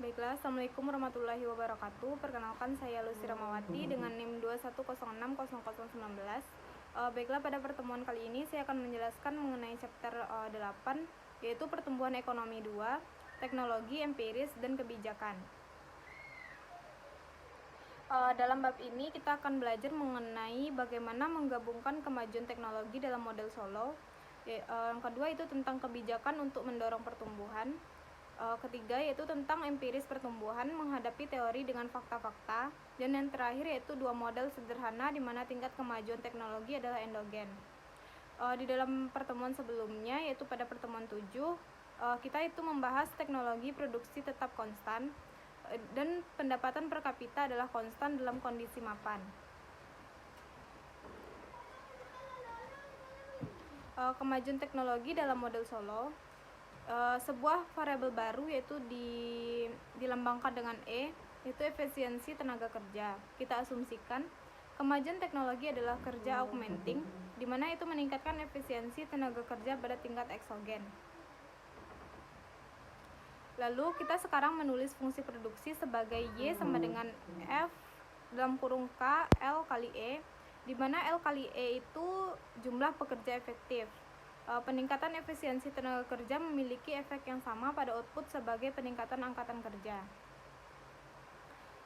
Baiklah, Assalamualaikum warahmatullahi wabarakatuh. Perkenalkan, saya Lucy Ramawati dengan NIM 21060019. Baiklah, pada pertemuan kali ini saya akan menjelaskan mengenai chapter 8, yaitu pertumbuhan ekonomi 2, teknologi, empiris, dan kebijakan. Dalam bab ini kita akan belajar mengenai bagaimana menggabungkan kemajuan teknologi dalam model Solow. Yang kedua itu tentang kebijakan untuk mendorong pertumbuhan. Ketiga yaitu tentang empiris pertumbuhan menghadapi teori dengan fakta-fakta. Dan yang terakhir yaitu dua model sederhana di mana tingkat kemajuan teknologi adalah endogen. Di dalam pertemuan sebelumnya yaitu pada pertemuan 7, kita itu membahas teknologi produksi tetap konstan dan pendapatan per kapita adalah konstan dalam kondisi mapan. Kemajuan teknologi dalam model Solow, sebuah variabel baru yaitu dilambangkan dengan E, yaitu efisiensi tenaga kerja. Kita asumsikan kemajuan teknologi adalah kerja augmenting, di mana itu meningkatkan efisiensi tenaga kerja pada tingkat eksogen. Lalu kita sekarang menulis fungsi produksi sebagai Y sama dengan F dalam kurung K L kali E, di mana L kali E itu jumlah pekerja efektif. Peningkatan efisiensi tenaga kerja memiliki efek yang sama pada output sebagai peningkatan angkatan kerja.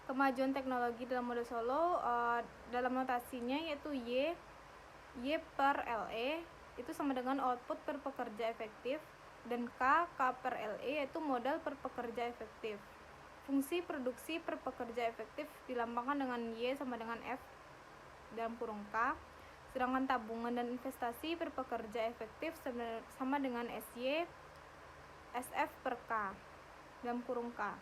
Kemajuan teknologi dalam model Solow dalam notasinya yaitu Y per LE itu sama dengan output per pekerja efektif, dan K per LE yaitu modal per pekerja efektif. Fungsi produksi per pekerja efektif dilambangkan dengan Y sama dengan F dalam kurung K, sedangkan tabungan dan investasi per pekerja efektif sama dengan SY SF per K dalam kurung K.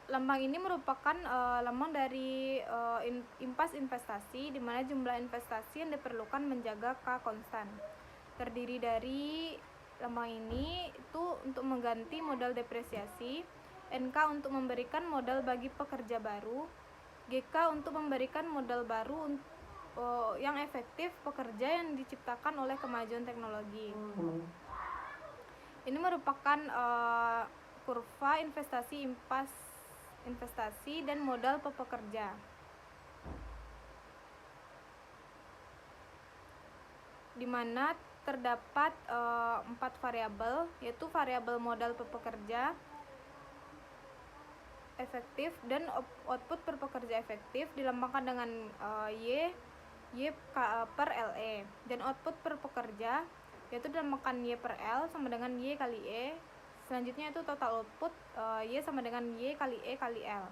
Lambang ini merupakan lambang dari impas investasi, di mana jumlah investasi yang diperlukan menjaga K konstan. Terdiri dari lambang ini itu untuk mengganti modal depresiasi, NK untuk memberikan modal bagi pekerja baru, GK untuk memberikan modal baru yang efektif pekerja yang diciptakan oleh kemajuan teknologi. Ini merupakan kurva investasi impas investasi dan modal per pekerja, di mana terdapat 4 variabel, yaitu variabel modal per pekerja efektif dan output per pekerja efektif dilambangkan dengan Y per LE, dan output per pekerja yaitu dilambangkan Y per L sama dengan Y kali E. Selanjutnya itu total output Y sama dengan Y kali E kali L.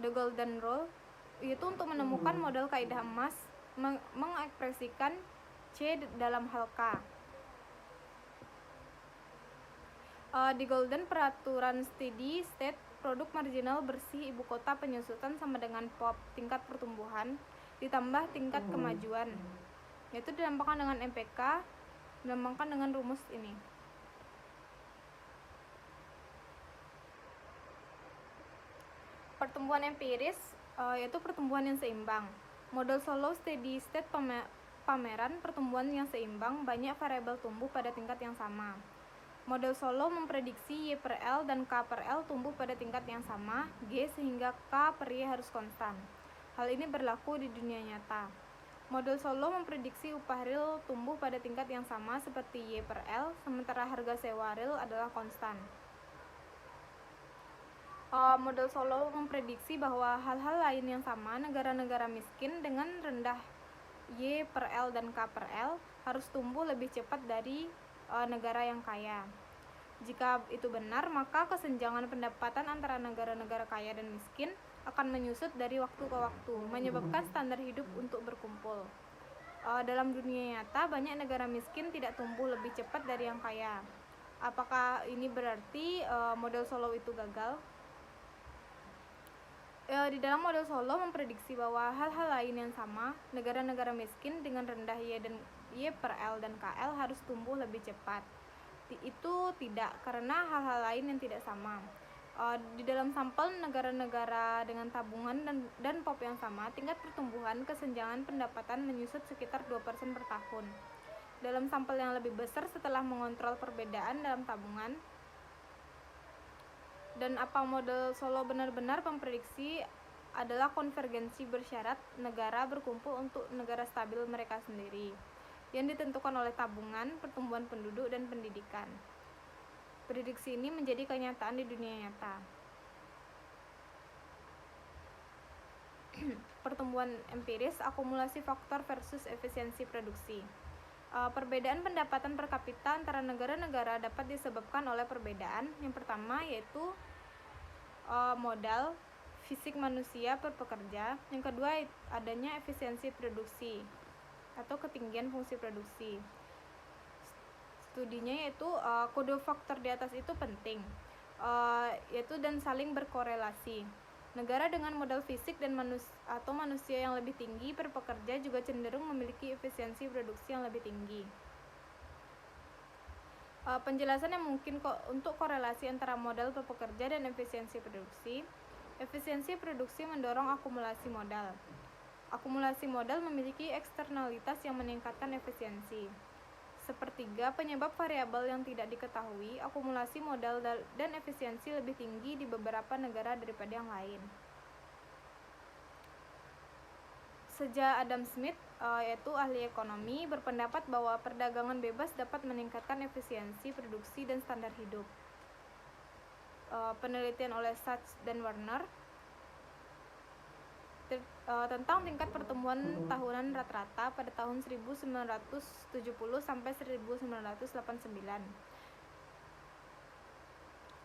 The Golden Rule yaitu untuk menemukan model kaidah emas mengekspresikan C dalam hal K. Di Golden peraturan steady state produk marginal bersih ibu kota penyusutan sama dengan POP tingkat pertumbuhan ditambah tingkat kemajuan, yaitu dilambangkan dengan MPK, dilambangkan dengan rumus ini. Pertumbuhan empiris yaitu pertumbuhan yang seimbang. Model Solow steady state pameran pertumbuhan yang seimbang, banyak variabel tumbuh pada tingkat yang sama. Model Solow memprediksi Y per L dan K per L tumbuh pada tingkat yang sama, G sehingga K per Y harus konstan. Hal ini berlaku di dunia nyata. Model Solow memprediksi upah real tumbuh pada tingkat yang sama seperti Y per L, sementara harga sewa real adalah konstan. Model Solow memprediksi bahwa hal-hal lain yang sama, negara-negara miskin dengan rendah Y per L dan K per L harus tumbuh lebih cepat dari negara yang kaya. Jika itu benar, maka kesenjangan pendapatan antara negara-negara kaya dan miskin akan menyusut dari waktu ke waktu, menyebabkan standar hidup untuk berkumpul. Dalam dunia nyata, banyak negara miskin tidak tumbuh lebih cepat dari yang kaya. Apakah ini berarti model Solow itu gagal? Di dalam model Solow memprediksi bahwa hal-hal lain yang sama, negara-negara miskin dengan rendah Y per L dan KL harus tumbuh lebih cepat. Itu tidak, karena hal-hal lain yang tidak sama. Di dalam sampel negara-negara dengan tabungan dan POP yang sama, tingkat pertumbuhan kesenjangan pendapatan menyusut sekitar 2% per tahun. dalam sampel yang lebih besar setelah mengontrol perbedaan dalam tabungan. Dan apa model Solow benar-benar memprediksi adalah konvergensi bersyarat negara berkumpul untuk negara stabil mereka sendiri, yang ditentukan oleh tabungan, pertumbuhan penduduk, dan pendidikan. Prediksi ini menjadi kenyataan di dunia nyata. Pertumbuhan empiris, akumulasi faktor versus efisiensi produksi. Perbedaan pendapatan per kapita antara negara-negara dapat disebabkan oleh perbedaan. Yang pertama yaitu modal fisik manusia per pekerja. Yang kedua adanya efisiensi produksi atau ketinggian fungsi produksi. Studinya yaitu kedua faktor di atas itu penting, yaitu dan saling berkorelasi. Negara dengan modal fisik dan manusia yang lebih tinggi per pekerja juga cenderung memiliki efisiensi produksi yang lebih tinggi. Penjelasan yang mungkin untuk korelasi antara modal per pekerja dan efisiensi produksi. Efisiensi produksi mendorong akumulasi modal. Akumulasi modal memiliki eksternalitas yang meningkatkan efisiensi. Sepertiga penyebab variabel yang tidak diketahui, akumulasi modal dan efisiensi lebih tinggi di beberapa negara daripada yang lain. Sejak Adam Smith, yaitu ahli ekonomi, berpendapat bahwa perdagangan bebas dapat meningkatkan efisiensi produksi dan standar hidup. Penelitian oleh Sachs dan Werner tentang tingkat pertumbuhan tahunan rata-rata pada tahun 1970 sampai 1989.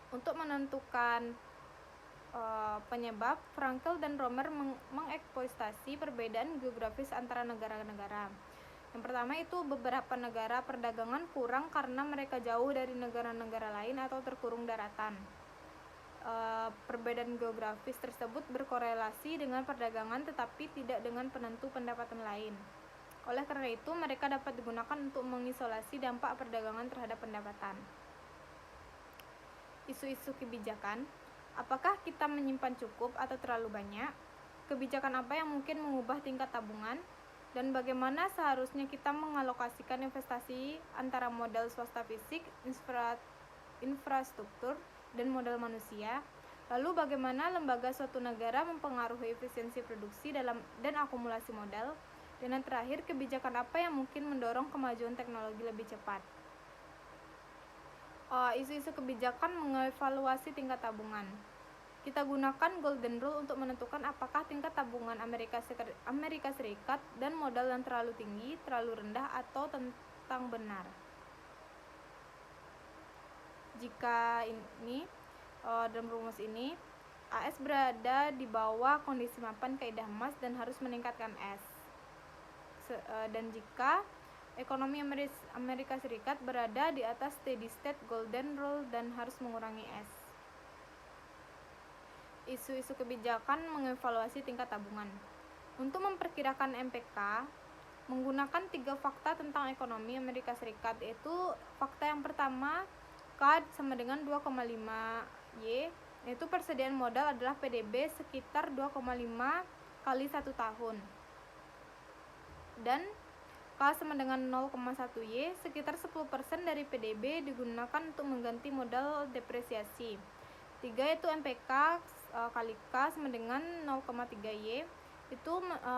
Untuk menentukan penyebab, Frankel dan Romer mengeksploitasi perbedaan geografis antara negara-negara. Yang pertama itu beberapa negara perdagangan kurang karena mereka jauh dari negara-negara lain atau terkurung daratan. Perbedaan geografis tersebut berkorelasi dengan perdagangan tetapi tidak dengan penentu pendapatan lain. Oleh karena itu, mereka dapat digunakan untuk mengisolasi dampak perdagangan terhadap pendapatan. Isu-isu kebijakan. Apakah kita menyimpan cukup atau terlalu banyak? Kebijakan apa yang mungkin mengubah tingkat tabungan? Dan bagaimana seharusnya kita mengalokasikan investasi antara modal swasta fisik, infrastruktur, dan modal manusia? Lalu bagaimana lembaga suatu negara mempengaruhi efisiensi produksi dan akumulasi modal? Dan yang terakhir, kebijakan apa yang mungkin mendorong kemajuan teknologi lebih cepat? Isu-isu kebijakan mengevaluasi tingkat tabungan. Kita gunakan Golden Rule untuk menentukan apakah tingkat tabungan Amerika Serikat dan modal yang terlalu tinggi, terlalu rendah, atau tentang benar. Jika ini dalam rumus ini AS berada di bawah kondisi mapan kaidah emas dan harus meningkatkan S. Dan jika ekonomi Amerika Serikat berada di atas steady state Golden Rule dan harus mengurangi S. Isu-isu kebijakan mengevaluasi tingkat tabungan. Untuk memperkirakan MPK, menggunakan 3 fakta tentang ekonomi Amerika Serikat, yaitu fakta yang pertama, K sama dengan 2,5 Y, yaitu persediaan modal adalah PDB sekitar 2,5 kali 1 tahun. Dan K sama dengan 0,1 Y, sekitar 10% dari PDB digunakan untuk mengganti modal depresiasi. 3 yaitu MPK kali K sama dengan 0,3 Y, itu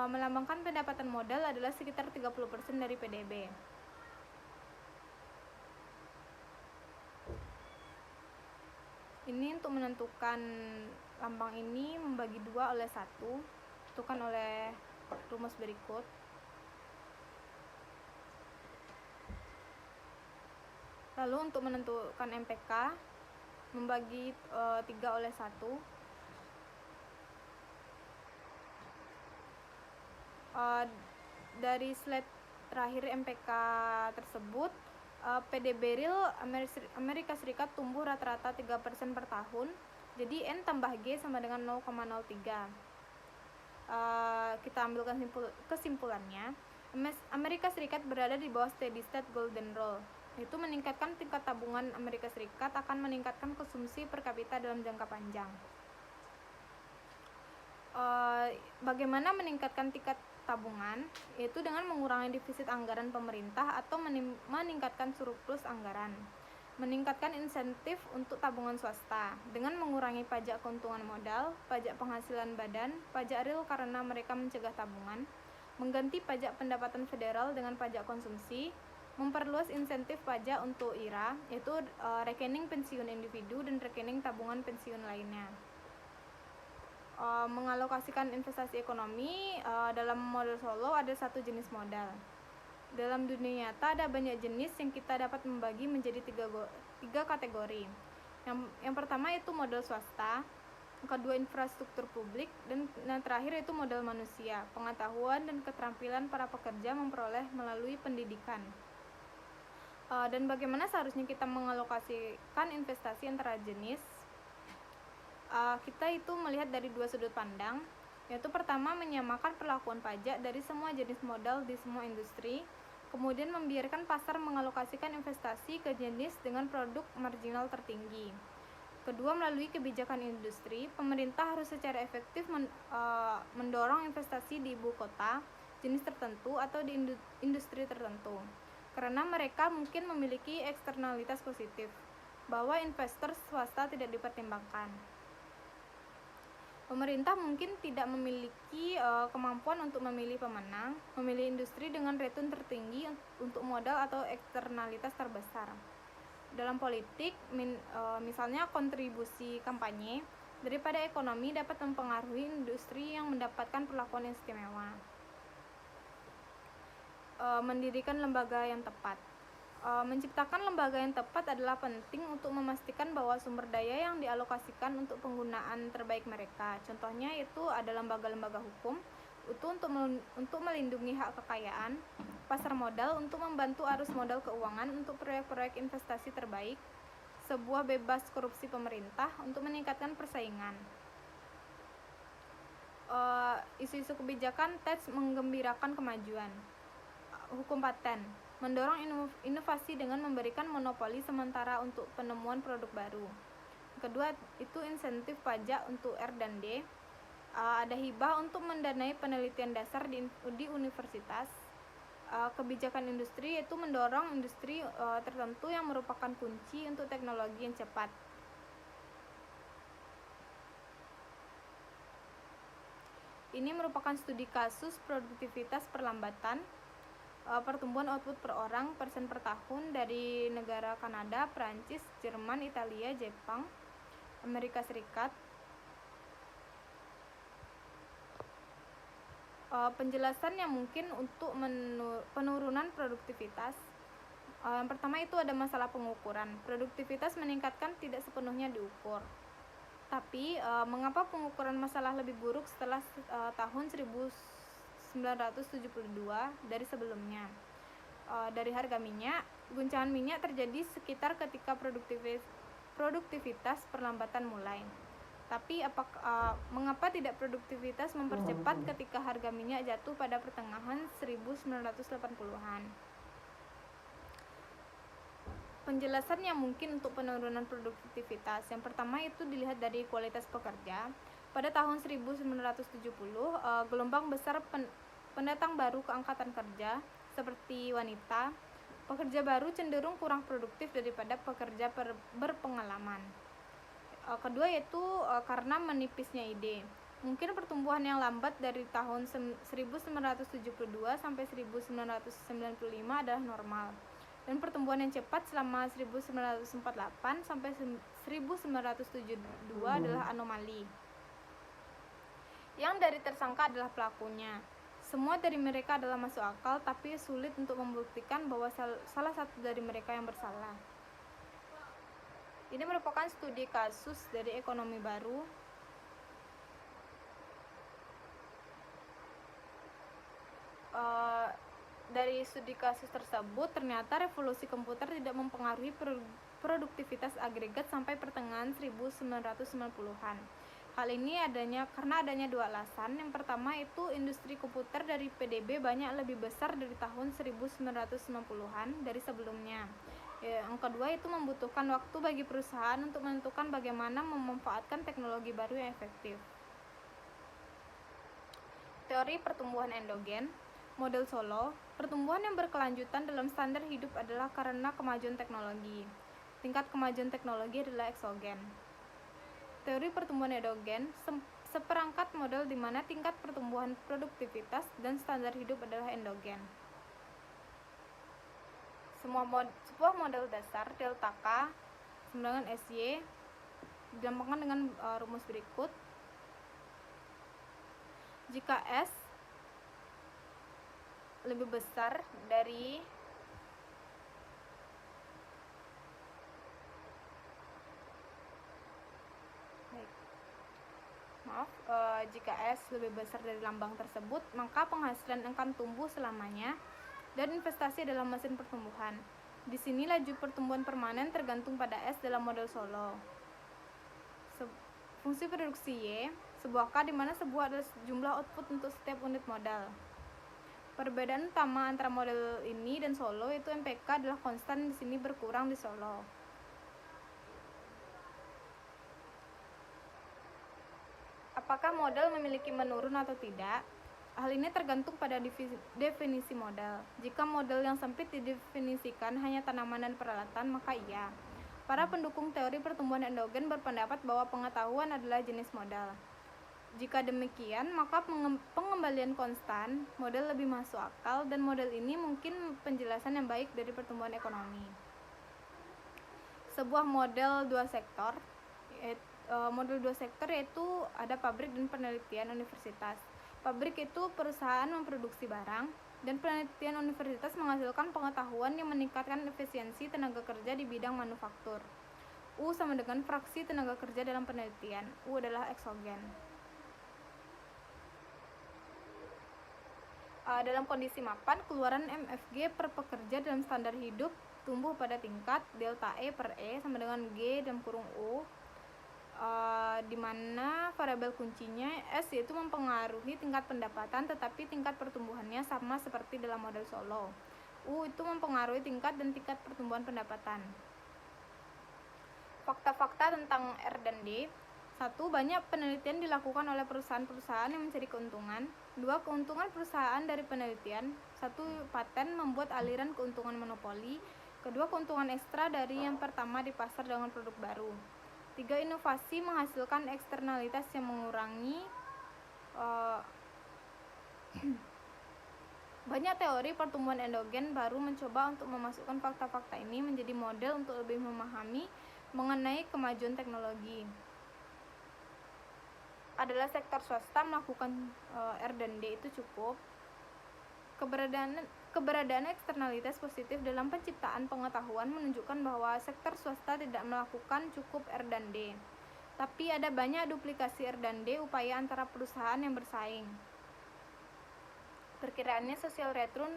melambangkan pendapatan modal adalah sekitar 30% dari PDB. Ini untuk menentukan lambang ini membagi 2 oleh 1, tentukan oleh rumus berikut. Lalu untuk menentukan MPK, membagi 3 oleh 1. Dari slide terakhir MPK tersebut, PDB real Amerika Serikat tumbuh rata-rata 3% per tahun. Jadi N tambah G sama dengan 0,03. Kita ambil kesimpulannya. Amerika Serikat berada di bawah steady state Golden Rule. Itu meningkatkan tingkat tabungan Amerika Serikat akan meningkatkan konsumsi per kapita dalam jangka panjang. Bagaimana meningkatkan tingkat tabungan, yaitu dengan mengurangi defisit anggaran pemerintah atau meningkatkan surplus anggaran. Meningkatkan insentif untuk tabungan swasta dengan mengurangi pajak keuntungan modal, pajak penghasilan badan, pajak real karena mereka mencegah tabungan, mengganti pajak pendapatan federal dengan pajak konsumsi, memperluas insentif pajak untuk IRA, yaitu rekening pensiun individu dan rekening tabungan pensiun lainnya. Mengalokasikan investasi ekonomi, dalam model Solow ada satu jenis modal. Dalam dunia nyata ada banyak jenis yang kita dapat membagi menjadi tiga kategori. Yang pertama itu modal swasta, kedua infrastruktur publik, dan terakhir itu modal manusia, pengetahuan dan keterampilan para pekerja memperoleh melalui pendidikan. Dan bagaimana seharusnya kita mengalokasikan investasi antara jenis? Kita itu melihat dari dua sudut pandang, yaitu pertama menyamakan perlakuan pajak dari semua jenis modal di semua industri, kemudian membiarkan pasar mengalokasikan investasi ke jenis dengan produk marginal tertinggi. Kedua, melalui kebijakan industri, pemerintah harus secara efektif mendorong investasi di ibu kota, jenis tertentu atau di industri tertentu, karena mereka mungkin memiliki eksternalitas positif, bahwa investor swasta tidak dipertimbangkan. Pemerintah mungkin tidak memiliki kemampuan untuk memilih pemenang, memilih industri dengan return tertinggi untuk modal atau eksternalitas terbesar. Dalam politik, misalnya kontribusi kampanye daripada ekonomi dapat mempengaruhi industri yang mendapatkan perlakuan yang istimewa. Mendirikan lembaga yang tepat. Menciptakan lembaga yang tepat adalah penting untuk memastikan bahwa sumber daya yang dialokasikan untuk penggunaan terbaik mereka. Contohnya itu ada lembaga-lembaga hukum untuk melindungi hak kekayaan, pasar modal untuk membantu arus modal keuangan untuk proyek-proyek investasi terbaik, sebuah bebas korupsi pemerintah untuk meningkatkan persaingan. Isu-isu kebijakan TEDx menggembirakan kemajuan. Hukum paten mendorong inovasi dengan memberikan monopoli sementara untuk penemuan produk baru. Kedua, itu insentif pajak untuk R dan D. Ada hibah untuk mendanai penelitian dasar di universitas. Kebijakan industri yaitu mendorong industri tertentu yang merupakan kunci untuk teknologi yang cepat. Ini merupakan studi kasus produktivitas perlambatan pertumbuhan output per orang persen per tahun dari negara Kanada, Prancis, Jerman, Italia, Jepang, Amerika Serikat. Penjelasan yang mungkin untuk penurunan produktivitas. Yang pertama itu ada masalah pengukuran. Produktivitas meningkatkan tidak sepenuhnya diukur. Tapi mengapa pengukuran masalah lebih buruk setelah tahun 1972 dari sebelumnya? Dari harga minyak, guncangan minyak terjadi sekitar ketika produktivitas perlambatan mulai. Tapi mengapa tidak produktivitas mempercepat ketika harga minyak jatuh pada pertengahan 1980-an? Penjelasan yang mungkin untuk penurunan produktivitas. Yang pertama itu dilihat dari kualitas pekerja. Pada tahun 1970, gelombang besar pendatang baru ke angkatan kerja seperti wanita, pekerja baru cenderung kurang produktif daripada pekerja berpengalaman. Kedua yaitu karena menipisnya ide. Mungkin pertumbuhan yang lambat dari tahun 1972 sampai 1995 adalah normal, dan pertumbuhan yang cepat selama 1948 sampai 1972 adalah anomali. Yang dari tersangka adalah pelakunya. Semua dari mereka adalah masuk akal, tapi sulit untuk membuktikan bahwa salah satu dari mereka yang bersalah. Ini merupakan studi kasus dari ekonomi baru. Dari studi kasus tersebut, ternyata revolusi komputer tidak mempengaruhi produktivitas agregat sampai pertengahan 1990-an. Hal ini karena adanya dua alasan. Yang pertama itu industri komputer dari PDB banyak lebih besar dari tahun 1990-an dari sebelumnya. Yang kedua itu membutuhkan waktu bagi perusahaan untuk menentukan bagaimana memanfaatkan teknologi baru yang efektif. Teori pertumbuhan endogen, model Solow, pertumbuhan yang berkelanjutan dalam standar hidup adalah karena kemajuan teknologi. Tingkat kemajuan teknologi adalah eksogen. Teori pertumbuhan endogen, seperangkat model di mana tingkat pertumbuhan produktivitas dan standar hidup adalah endogen. Sebuah model dasar delta K sama dengan SY digampangkan dengan rumus berikut. Jika S lebih besar dari jika S lebih besar dari lambang tersebut, maka penghasilan akan tumbuh selamanya dan investasi adalah mesin pertumbuhan. Di sini laju pertumbuhan permanen tergantung pada S dalam model Solow. Fungsi produksi Y, sebuah K di mana sebuah adalah jumlah output untuk setiap unit modal. Perbedaan utama antara model ini dan Solow yaitu MPK adalah konstan, di sini berkurang di Solow. Apakah modal memiliki menurun atau tidak? Hal ini tergantung pada definisi modal. Jika modal yang sempit didefinisikan hanya tanaman dan peralatan, maka iya. Para pendukung teori pertumbuhan endogen berpendapat bahwa pengetahuan adalah jenis modal. Jika demikian, maka pengembalian konstan model lebih masuk akal dan model ini mungkin penjelasan yang baik dari pertumbuhan ekonomi. Sebuah model dua sektor, yaitu ada pabrik dan penelitian universitas. Pabrik itu perusahaan memproduksi barang, dan penelitian universitas menghasilkan pengetahuan yang meningkatkan efisiensi tenaga kerja di bidang manufaktur. U sama dengan fraksi tenaga kerja dalam penelitian. U adalah eksogen. Dalam kondisi mapan, keluaran MFG per pekerja dalam standar hidup tumbuh pada tingkat delta E per E sama dengan G dalam kurung U, di mana variabel kuncinya S yaitu mempengaruhi tingkat pendapatan, tetapi tingkat pertumbuhannya sama seperti dalam model Solow. U itu mempengaruhi tingkat dan tingkat pertumbuhan pendapatan. Fakta-fakta tentang R dan D. 1. Banyak penelitian dilakukan oleh perusahaan-perusahaan yang mencari keuntungan. 2. Keuntungan perusahaan dari penelitian. 1. Paten membuat aliran keuntungan monopoli. Kedua, keuntungan ekstra dari yang pertama di pasar dengan produk baru. 3. Inovasi menghasilkan eksternalitas yang mengurangi. Banyak teori pertumbuhan endogen baru mencoba untuk memasukkan fakta-fakta ini menjadi model untuk lebih memahami mengenai kemajuan teknologi. Adalah sektor swasta melakukan R dan D itu cukup. Keberadaan eksternalitas positif dalam penciptaan pengetahuan menunjukkan bahwa sektor swasta tidak melakukan cukup R dan D. Tapi ada banyak duplikasi R dan D upaya antara perusahaan yang bersaing. Perkiraannya sosial return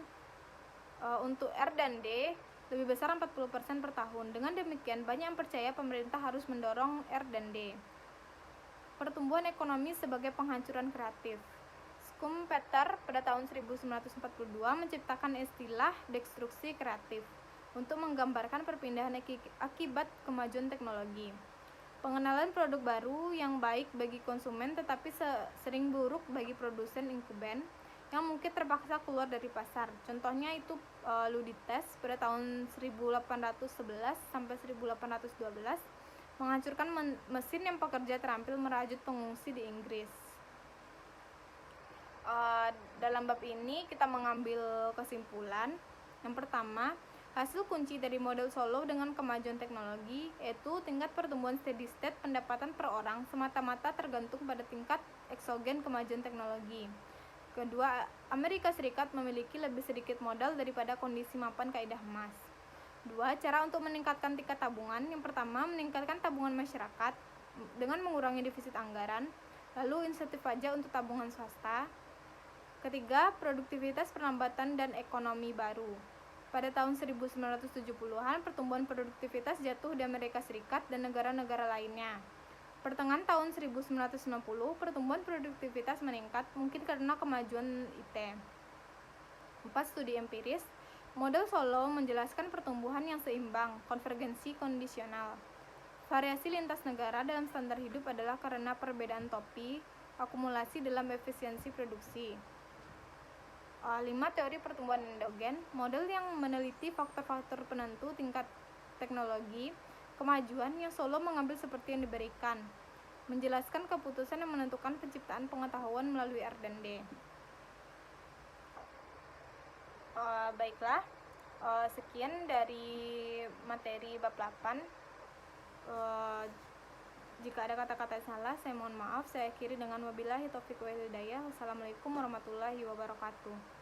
untuk R dan D lebih besar 40% per tahun. Dengan demikian, banyak yang percaya pemerintah harus mendorong R dan D. Pertumbuhan ekonomi sebagai penghancuran kreatif. Schumpeter pada tahun 1942 menciptakan istilah destruksi kreatif untuk menggambarkan perpindahan akibat kemajuan teknologi. Pengenalan produk baru yang baik bagi konsumen tetapi sering buruk bagi produsen inkuben yang mungkin terpaksa keluar dari pasar. Contohnya itu Ludites pada tahun 1811 sampai 1812 menghancurkan mesin yang pekerja terampil merajut pengungsi di Inggris. Dalam bab ini kita mengambil kesimpulan. Yang pertama, hasil kunci dari model Solow dengan kemajuan teknologi yaitu tingkat pertumbuhan steady state pendapatan per orang semata-mata tergantung pada tingkat eksogen kemajuan teknologi. Kedua, Amerika Serikat memiliki lebih sedikit modal daripada kondisi mapan kaidah emas. 2. Cara untuk meningkatkan tingkat tabungan. Yang pertama, meningkatkan tabungan masyarakat dengan mengurangi defisit anggaran, lalu insentif pajak untuk tabungan swasta. Ketiga, produktivitas penambatan dan ekonomi baru. Pada tahun 1970-an, pertumbuhan produktivitas jatuh di Amerika Serikat dan negara-negara lainnya. Pertengahan tahun 1990, pertumbuhan produktivitas meningkat, mungkin karena kemajuan IT. 4. Studi empiris. Model Solow menjelaskan pertumbuhan yang seimbang, konvergensi kondisional. Variasi lintas negara dalam standar hidup adalah karena perbedaan topi, akumulasi dalam efisiensi produksi. 5. Teori pertumbuhan endogen, model yang meneliti faktor-faktor penentu tingkat teknologi kemajuan yang solo mengambil seperti yang diberikan, menjelaskan keputusan yang menentukan penciptaan pengetahuan melalui R&D. Baiklah, sekian dari materi bab 8. Jika ada kata-kata salah, saya mohon maaf. Saya akhiri dengan wabillahi taufiq wal hidayah. Wassalamualaikum warahmatullahi wabarakatuh.